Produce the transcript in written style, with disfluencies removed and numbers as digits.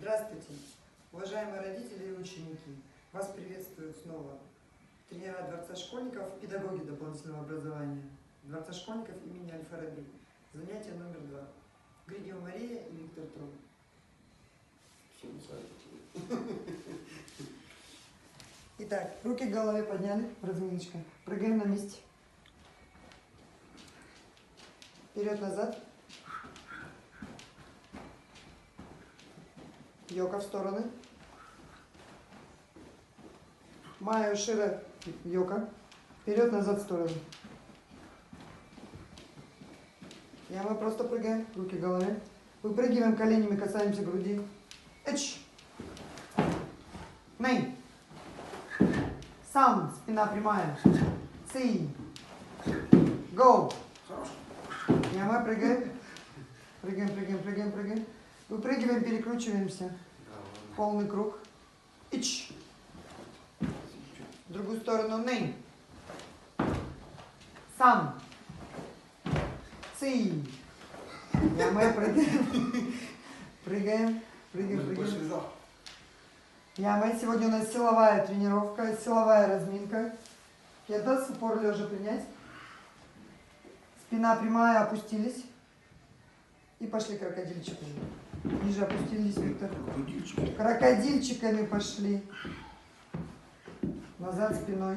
Здравствуйте, уважаемые родители и ученики! Вас приветствуют снова тренера Дворца школьников, педагоги дополнительного образования Дворца школьников имени Аль-Фараби. Занятие номер 2. Гридева Мария и Виктор Трон. Итак, руки к голове подняли, разминочка. Прыгаем на месте. Вперед-назад. Йока в стороны. Майя Ушира, йока. Вперед-назад в сторону. Мы просто прыгаем, руки к голове. Выпрыгиваем коленями, касаемся груди. Эч. Ней. Сам, спина прямая. Ци. Гоу. Мы прыгаем. Прыгаем. Выпрыгиваем, перекручиваемся. Полный круг. Ич. В другую сторону. Ней. Сам. Ци. Мы прыгаем. Прыгаем. Сегодня у нас силовая тренировка, силовая разминка. Кедас, упор лежа принять. Спина прямая, опустились. И пошли крокодильчиками. Ниже опустились, Виктор. Крокодильчиками пошли. Назад спиной.